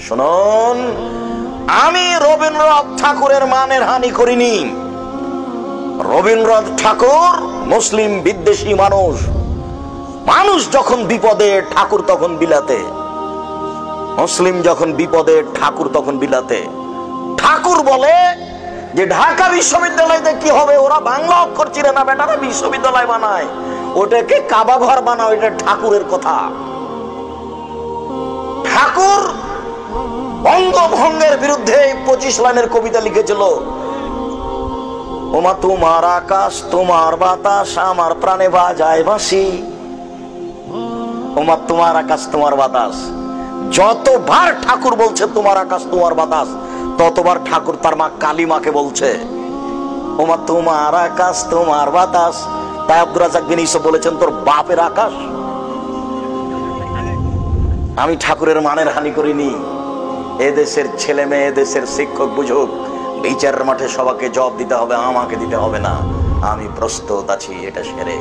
শুনুন, আমি রবীন্দ্রনাথ ঠাকুরের মানের হানি করিনি। রবীন্দ্রনাথ ঠাকুর মুসলিম বিদ্বেষী মানুষ। মানুষ যখন বিপদে ঠাকুর তখন বিলাতে, মুসলিম যখন বিপদে ঠাকুর তখন বিলাতে। ঠাকুর বলে যে ঢাকা বিশ্ববিদ্যালয়তে কি হবে, ওরা বাংলা অক্ষর চিনে না, বেটারা বিশ্ববিদ্যালয় বানায়, ওটাকে কাবা ঘর বানাও, এটা ঠাকুরের কথা। ঠাকুর বঙ্গভঙ্গের বিরুদ্ধে 25 লাইনের কবিতা লিখেছিল। ওমা তোমার আকাশ তোমার বাতাস আমার প্রাণে বাজায় বাঁশি। ওমা তোমার আকাশ তোমার বাতাস, যতবার ঠাকুর বলছে তোমার আকাশ তোমার বাতাস, ততবার ঠাকুর তার মা কালিমাকে বলছে ওমা তোমার আকাশ তোমার বাতাস। তাই আব্দুর রাজ্জাক বিন ইউসুফ বলেছেন তোর বাপের আকাশ। আমি ঠাকুরের মানের হানি করিনি। এদেশের ছেলে মেয়ে, এদেশের শিক্ষক বুঝুক, বিচারের মাঠে সবাইকে জবাব দিতে হবে, আমাকে দিতে হবে না। আমি প্রস্তুত আছি এটা সেরে।